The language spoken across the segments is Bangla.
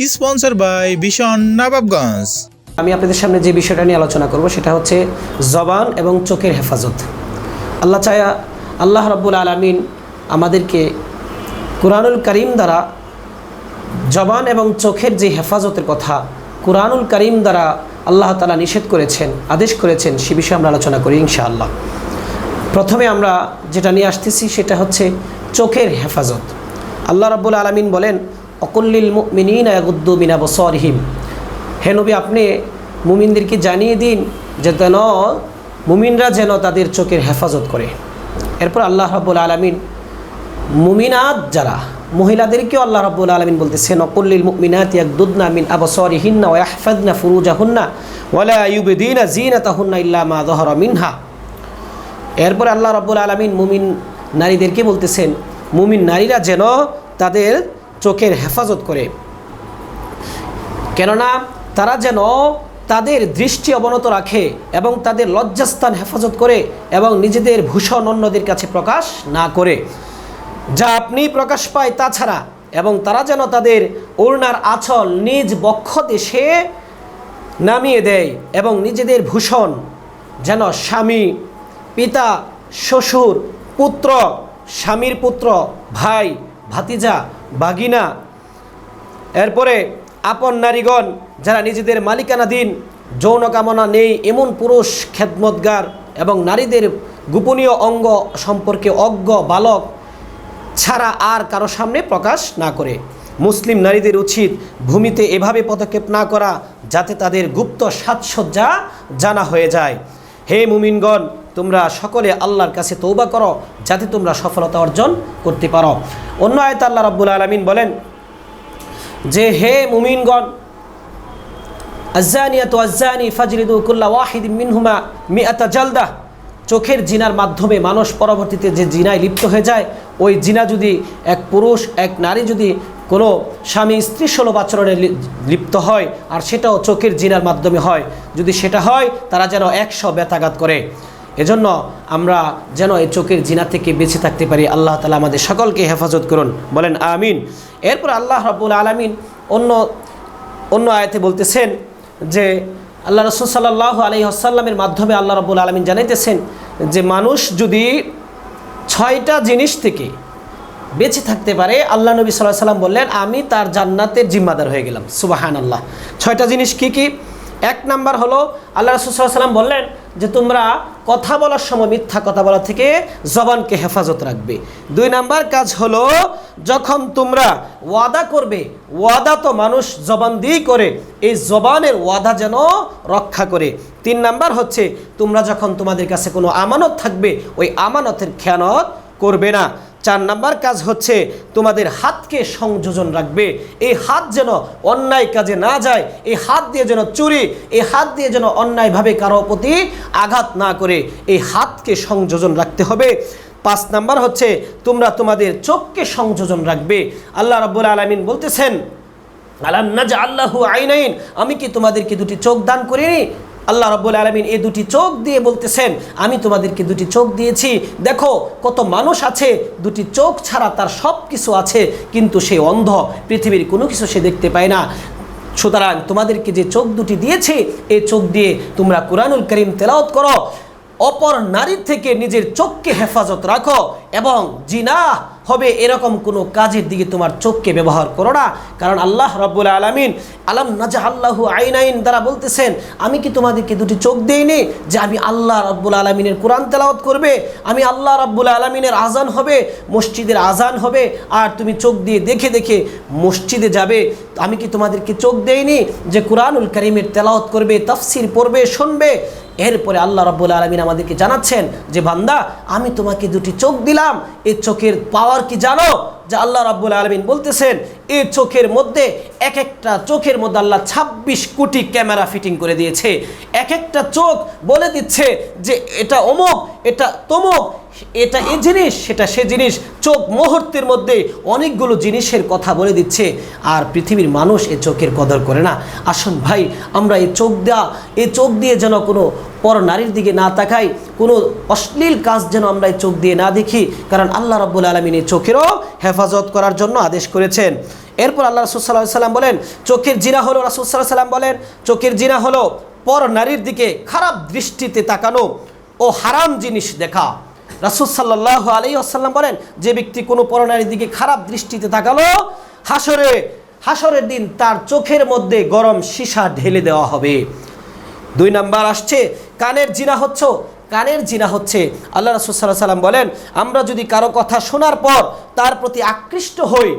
স্পন্সর বাই ভীষণ নবাবগঞ্জ। আমি আপনাদের সামনে যে বিষয়টা নিয়ে আলোচনা করব সেটা হচ্ছে জবান এবং চোখের হেফাজত। আল্লাহ রাব্বুল আলামিন আমাদেরকে কুরআনুল কারীম দ্বারা জবান এবং চোখের যে হেফাজতের কথা কুরআনুল কারীম দ্বারা আল্লাহ তাআলা নিষেধ করেছেন, আদেশ করেছেন, সে বিষয়ে আমরা আলোচনা করি ইনশাআল্লাহ। প্রথমে আমরা যেটা নিয়ে আসতেছি সেটা হচ্ছে চোখের হেফাজত। আল্লাহ রাব্বুল আলামিন বলেন, অকুল্লিল মুমিনিনা ইয়াগুদ্দু মিন আবসারিহিম, হে নবী আপনি মুমিনদেরকে জানিয়ে দিন যে মুমিনরা যেন তাদের চোখের হেফাজত করে। এরপর আল্লাহ রাব্বুল আলামিন মুমিনাত যারা মহিলাদেরকেও আল্লাহ রাব্বুল আলামিন বলতেছেন, অকুল্লিল মুমিনাতি ইয়াগুদ্দুনা মিন আবসারিহিন্না ওয়া ইয়াহফাযনা ফুরুজাহুন্না ওয়া লা ইউবদিনা যিনাতাহুন্না ইল্লা মা যাহারা মিনহা। এরপর আল্লাহ রাব্বুল আলামিন মুমিন নারীদেরকে বলতেছেন মুমিন নারীরা যেন তাদের চোখের হেফাজত করে, কেননা তারা যেন তাদের দৃষ্টি অবনত রাখে এবং তাদের লজ্জাস্থান হেফাজত করে এবং নিজেদের ভূষণ অন্যদের কাছে প্রকাশ না করে, যা আপনি প্রকাশ পায় তাছাড়া, এবং তারা যেন তাদের ওড়নার আঁচল নিজ বক্ষ দেশে নামিয়ে দেয় এবং নিজেদের ভূষণ যেন স্বামী, পিতা, শ্বশুর, পুত্র, স্বামীর পুত্র, ভাই, ভাতিজা, বাগিনা, এরপরে আপন নারীগণ যারা নিজেদের মালিকানাধীন, যৌন কামনা নেই এমন পুরুষ খেদমতগার এবং নারীদের গোপনীয় অঙ্গ সম্পর্কে অজ্ঞ বালক ছাড়া আর কারো সামনে প্রকাশ না করে। মুসলিম নারীদের উচিত ভূমিতে এভাবে পদক্ষেপ না করা যাতে তাদের গুপ্ত সাজসজ্জা জানা হয়ে যায়। হে মুমিনগণ, তোমরা সকলে আল্লাহর কাছে তওবা করো যাতে তোমরা সফলতা অর্জন করতে পারো। অন্য আয়াতে আল্লাহ রাব্বুল আলামিন বলেন যে হে মুমিনগণ, আয-যানিয়াতু ওয়াজ-যানি ফাজলিদু কুল্লা ওয়াহিদিন মিনহুমা মিআতা জালদা। চোখের জিনার মাধ্যমে মানুষ পরবর্তীতে যে জিনায় লিপ্ত হয়ে যায়, ওই জিনা যদি এক পুরুষ এক নারী যদি কোনো স্বামী স্ত্রী সুলভ আচরণে লিপ্ত হয় আর সেটাও চোখের জিনার মাধ্যমে হয়, যদি সেটা হয় তারা যেন 100 বেতাঘাত করে। এজন্য আমরা যেন এই চোখের জিনা থেকে বেঁচে থাকতে পারি। আল্লাহ তাআলা আমাদের সকলকে হেফাজত করুন, বলেন আমিন। এরপর আল্লাহ রাব্বুল আলামিন অন্য আয়াতে বলতেছেন যে আল্লাহ রাসূল সাল্লাল্লাহু আলাইহি ওয়াসাল্লামের মাধ্যমে আল্লাহ রাব্বুল আলামিন জানাইতেছেন যে মানুষ যদি 6টা জিনিস থেকে বেঁচে থাকতে পারে, আল্লাহ নবী সাল্লাল্লাহু আলাইহি ওয়াসাল্লাম বললেন আমি তার জান্নাতের জিম্মাদার হয়ে গেলাম। সুবহানাল্লাহ। 6টা জিনিস কি কি? 1 নাম্বার হলো আল্লাহ রাসূল সাল্লাল্লাহু আলাইহি ওয়াসাল্লাম বললেন যে তোমরা কথা বলার সময় মিথ্যা কথা বলা থেকে জবানকে হেফাজত রাখবে। 2 নাম্বার কাজ হলো যখন তোমরা ওয়াদা করবে, ওয়াদা তো মানুষ জবান দিয়েই করে, এই জবানের ওয়াদা যেন রক্ষা করে। 3 নাম্বার হচ্ছে তোমরা যখন তোমাদের কাছে কোনো আমানত থাকবে ওই আমানতের খেয়ানত করবে না। 4 নাম্বার কাজ হচ্ছে তোমাদের হাতকে সংযোজন রাখবে, এই হাত যেন অন্যায় কাজে না যায়, এই হাত দিয়ে যেন চুরি, এই হাত দিয়ে যেন অন্যায়ভাবে কারো প্রতি আঘাত না করে, এই হাতকে সংযোজন রাখতে হবে। 5 নাম্বার হচ্ছে তোমরা তোমাদের চোখকে সংযোজন রাখবে। আল্লাহ রাব্বুল আলামিন বলতেছেন, আলাম নাজআল লাহু আইনাইন, আমি কি তোমাদেরকে 2টি চোখ দান করিনি? আল্লাহ রাব্বুল আলামিন এই 2টি চোখ দিয়ে বলতেছেন আমি তোমাদেরকে 2টি চোখ দিয়েছি। দেখো কত মানুষ আছে 2টি চোখ ছাড়া তার সব কিছু আছে কিন্তু সে অন্ধ, পৃথিবীর কোনো কিছু সে দেখতে পায় না। সুতরাং তোমাদেরকে যে চোখ 2টি দিয়েছি এই চোখ দিয়ে তোমরা কুরআনুল কারীম তেলাওয়াত করো, অপর নারীর থেকে নিজের চোখকে হেফাজত রাখো এবং জিনা হবে এরকম কোনো কাজের দিকে তোমার চোখকে ব্যবহার করো না। কারণ আল্লাহ রাব্বুল আলামিন আলাম নাজআল লাহু আইনাইন দ্বারা বলতেছেন আমি কি তোমাদেরকে 2টি চোখ দেইনি যে আমি আল্লাহ রাব্বুল আলামিনের কোরআন তেলাওয়াত করবে, আমি আল্লাহ রাব্বুল আলামিনের আজান হবে, মসজিদের আজান হবে আর তুমি চোখ দিয়ে দেখে দেখে মসজিদে যাবে। আমি কি তোমাদেরকে চোখ দেইনি যে কুরআনুল কারীমের তেলাওয়াত করবে, তাফসীর পড়বে, শুনবে? এরপরে আল্লাহ রাব্বুল আলামিন আমাদেরকে জানাচ্ছেন যে বান্দা আমি তোমাকে 2টি চোখ দিলাম, এই চোখের পাওয়ার কি জানো? যে আল্লাহ রাব্বুল আলামিন বলতেছেন এই চোখের মধ্যে এক একটা চোখের মধ্যে আল্লাহ 26 কোটি ক্যামেরা ফিটিং করে দিয়েছে। এক একটা চোখ বলে দিচ্ছে যে এটা অমুক, এটা তমুক, এটা এই জিনিস, সেটা সে জিনিস। চোখ মুহূর্তের মধ্যে অনেকগুলো জিনিসের কথা বলে দিচ্ছে আর পৃথিবীর মানুষ এই চোখের কদর করে না। আসুন ভাই আমরা এই চোখ দিয়ে যেন কোনো পর নারীর দিকে না তাকাই, কোনো অশ্লীল কাজ যেন আমরা এই চোখ দিয়ে না দেখি, কারণ আল্লাহ রাব্বুল আলামিন এই চোখেরও হেফাজত করার জন্য আদেশ করেছেন। এরপর আল্লাহ রাসূল সাল্লাল্লাহু আলাইহি ওয়াসাল্লাম বলেন চোখের জিনা হলো, রাসূল সাল্লাল্লাহু আলাইহি ওয়াসাল্লাম বলেন চোখের জিনা হলো পর নারীর দিকে খারাপ দৃষ্টিতে তাকানো ও হারাম জিনিস দেখা। রাসূল সাল্লাল্লাহু আলাইহি ওয়াসাল্লাম বলেন যে ব্যক্তি কোনো পর নারীর দিকে খারাপ দৃষ্টিতে তাকালো হাসরের দিন তার চোখের মধ্যে গরম সীসা ঢেলে দেওয়া হবে। 2 নাম্বার আসছে কানের জিনা হচ্ছে আল্লাহ রাসূল সাল্লাল্লাহু আলাইহি ওয়াসাল্লাম বলেন আমরা যদি কারো কথা শোনার পর তার প্রতি আকৃষ্ট হই,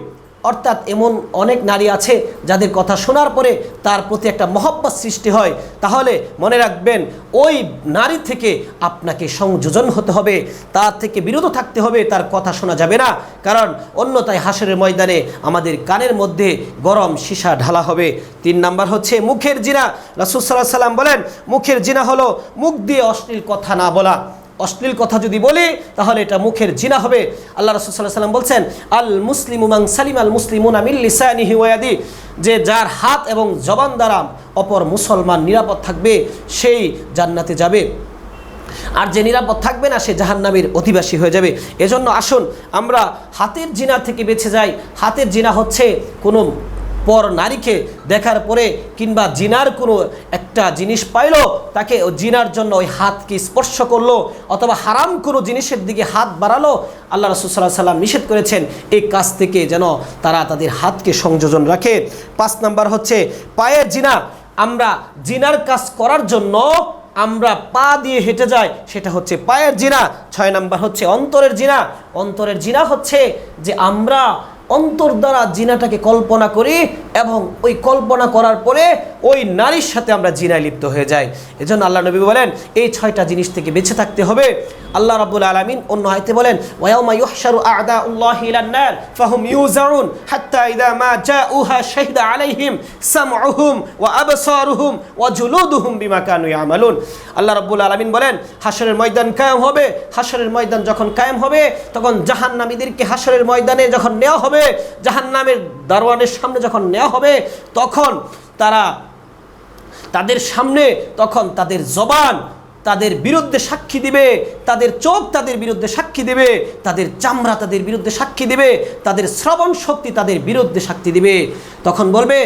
অর্থাৎ এমন অনেক নারী আছে যাদের কথা শোনার পরে তার প্রতি একটা মহব্বত সৃষ্টি হয়, তাহলে মনে রাখবেন ওই নারী থেকে আপনাকে সংযোজন হতে হবে, তার থেকে বিরত থাকতে হবে, তার কথা শোনা যাবে না, কারণ অন্যথায় হাসরের ময়দানে আমাদের কানের মধ্যে গরম সীসা ঢালা হবে। 3 নাম্বার হচ্ছে মুখের জিনা। রাসূল সাল্লাল্লাহু আলাইহি ওয়াসাল্লাম বলেন মুখের জিনা হলো মুখ দিয়ে অশ্লীল কথা না বলা। অশ্লীল কথা যদি বলি তাহলে এটা মুখের জিনা হবে। আল্লাহ রাসূল সাল্লাল্লাহু আলাইহি ওয়াসাল্লাম বলছেন আল মুসলিমু মান সালিমাল মুসলিমুনা মিন লিসানিহি ওয়া ইয়াদি, যে যার হাত এবং জবান দ্বারা অপর মুসলমান নিরাপদ থাকবে সেই জান্নাতে যাবে, আর যে নিরাপদ থাকবে না সে জাহান্নামের অধিবাসী হয়ে যাবে। এজন্য আসুন আমরা হাতের জিনা থেকে বেঁচে যাই। হাতের জিনা হচ্ছে কোনো পর নারীকে দেখার পরে কিংবা জিনার কোনো একটা জিনিস পাইলো, তাকে জিনার জন্য ওই হাতকে স্পর্শ করলো অথবা হারাম কোনো জিনিসের দিকে হাত বাড়ালো, আল্লাহ রাসূল সাল্লাল্লাহু আলাইহি ওয়াসাল্লাম নিষেধ করেছেন এই কাজ থেকে যেন তারা তাদের হাতকে সংযোজন রাখে। 5 নাম্বার হচ্ছে পায়ের জিনা। আমরা জিনার কাজ করার জন্য আমরা পা দিয়ে হেঁটে যাই, সেটা হচ্ছে পায়ের জিনা। 6 নাম্বার হচ্ছে অন্তরের জিনা। অন্তরের জিনা হচ্ছে যে আমরা অন্তর দ্বারা জিনাটাকে কল্পনা করি এবং ওই কল্পনা করার পরে ওই নারীর সাথে আমরা জিনায় লিপ্ত হয়ে যাই। এজন্য আল্লাহ নবী বলেন এই 6টা জিনিস থেকে বেঁচে থাকতে হবে। আল্লাহ রাব্বুল আলামিন অন্য আয়াতে বলেন ওয়ায়াউমা ইউহশারু আ'দাউল্লাহি ইলান নার ফাহুম ইউজাউন হাত্তা ইযা মা জাউহা শাহিদা আলাইহিম সামউহুম ওয়া আবসারুহুম ওয়া জুলুদুহুম বিমা কানু ইয়ামালুন। আল্লাহ রাব্বুল আলামিন বলেন হাশরের ময়দান কায়েম হবে। হাশরের ময়দান যখন কায়েম হবে তখন জাহান্নামীদেরকে হাশরের ময়দানে যখন নেওয়া হবে, জাহান্নামের দারওয়ানের সামনে যখন নেওয়া হবে, তখন তাদের সামনে তখন তাদের জবান তাদের বিরুদ্ধে সাক্ষী দিবে, তাদের চোখ তাদের বিরুদ্ধে সাক্ষী দিবে, তাদের চামড়া তাদের বিরুদ্ধে সাক্ষী দিবে, তাদের শ্রবণ শক্তি তাদের বিরুদ্ধে সাক্ষী দিবে। তখন বলবে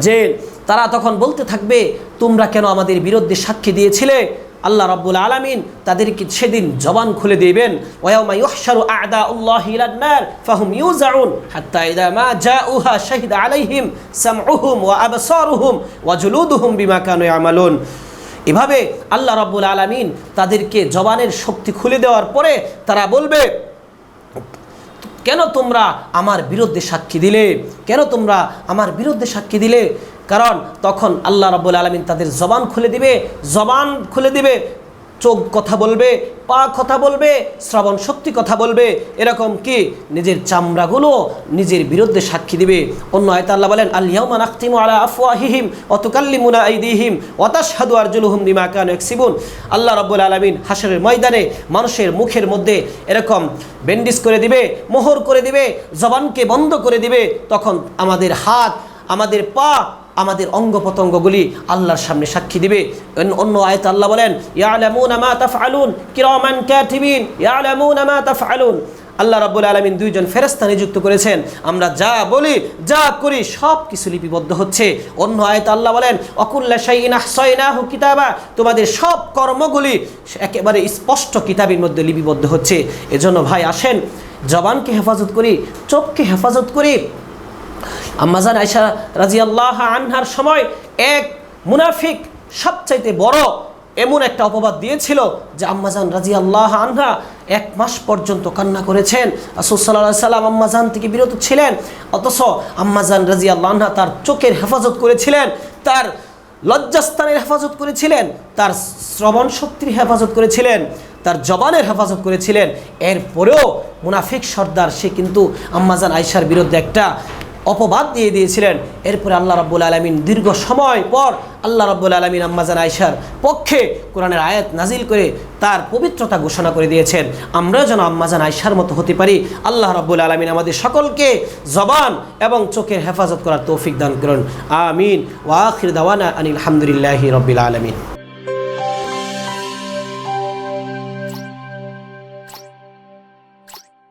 যে তারা তখন বলতে থাকবে তোমরা কেন আমাদের বিরুদ্ধে সাক্ষী দিয়েছিলে? আল্লাহ রাব্বুল আলামিন তাদেরকে সেদিন জবান খুলে দিবেন। ওয়ায়াউমা ইউহশারু আ'দাউল্লাহি ইলান নার ফাহুম ইউজাউন হাত্তা ইযা মা জাউহা শাহিদা আলাইহিম সামউহুম ওয়া আবসারুহুম ওয়া জুলুদুহুম বিমা কানু ইয়ামালুন। এভাবে আল্লাহ রাব্বুল আলামিন তাদেরকে জবানের শক্তি খুলে দেওয়ার পরে তারা বলবে কেন তোমরা আমার বিরুদ্ধে সাক্ষী দিলে? কেন তোমরা আমার বিরুদ্ধে সাক্ষী দিলে? কারণ তখন আল্লাহ রাব্বুল আলামিন তাদের জবান খুলে দিবে, চোখ কথা বলবে, পা কথা বলবে, শ্রবণ শক্তি কথা বলবে, এরকম কি নিজের চামড়াগুলো নিজের বিরুদ্ধে সাক্ষী দিবে। অন্য আয়াতে আল্লাহ বলেন আল ইয়াউমা নাখতিমু আলা আফওয়াহিহিম ওয়া তুকাল্লিমুনা আইদিহিম ওয়া তাশহাদু আরজুলুহুম বিমা কানু ইয়াকসিবুন। আল্লাহ রাব্বুল আলামিন হাশরের ময়দানে মানুষের মুখের মধ্যে এরকম ব্যান্ডেজ করে দিবে, মোহর করে দিবে, জবানকে বন্ধ করে দিবে। তখন আমাদের হাত, আমাদের পা, আমাদের অঙ্গ প্রত্যঙ্গগুলি আল্লাহর সামনে সাক্ষী দিবে। অন্য আয়াতে আল্লাহ বলেন ইয়ালামুনা মা তাফআলুন কিরামান কাতিবিন ইয়ালামুনা মা তাফআলুন। আল্লাহ রাব্বুল আলামিন 2 জন ফেরেশতা নিযুক্ত করেছেন, আমরা যা বলি যা করি সব কিছু লিপিবদ্ধ হচ্ছে। অন্য আয়াতে আল্লাহ বলেন ওয়াকুল্লা শাইইন আহসাইনাহু কিতাবা, তোমাদের সব কর্মগুলি একেবারে স্পষ্ট কিতাবের মধ্যে লিপিবদ্ধ হচ্ছে। এজন্য ভাই আসেন জবানকে হেফাজত করি, চোখকে হেফাজত করি। আম্মাজান আয়েশা রাদিয়াল্লাহু আনহার সময় এক মুনাফিক সবচাইতে বড় এমন একটা অপবাদ দিয়েছিল যে আম্মাজান রাদিয়াল্লাহু আনহা 1 মাস পর্যন্ত কান্না করেছেন। রাসূল সাল্লাল্লাহু আলাইহি সাল্লাম আম্মাজান থেকে বিরত ছিলেন, অথচ আম্মাজান রাদিয়াল্লাহু আনহা তার চোখের হেফাজত করেছিলেন, তার লজ্জাস্থানের হেফাজত করেছিলেন, তার শ্রবণ শক্তির হেফাজত করেছিলেন, তার জবানের হেফাজত করেছিলেন। এরপরেও মুনাফিক সর্দার সে কিন্তু আম্মাজান আয়েশার বিরুদ্ধে একটা অপবাদ দিয়ে দিয়েছিলেন। এরপরে আল্লাহ রাব্বুল আলামিন দীর্ঘ সময় পর আল্লাহ রাব্বুল আলামিন আম্মাজান আয়েশার পক্ষে কোরআনের আয়াত নাজিল করে তার পবিত্রতা ঘোষণা করে দিয়েছেন। আমরা যেন আম্মাজান আয়েশার মতো হতে পারি। আল্লাহ রাব্বুল আলামিন আমাদের সকলকে জবান এবং চোখের হেফাজত করার তৌফিক দান করুন। আমিন। ওয়া আখির দাওয়ানা আনিল হামদুলিল্লাহি রাব্বিল আলামিন।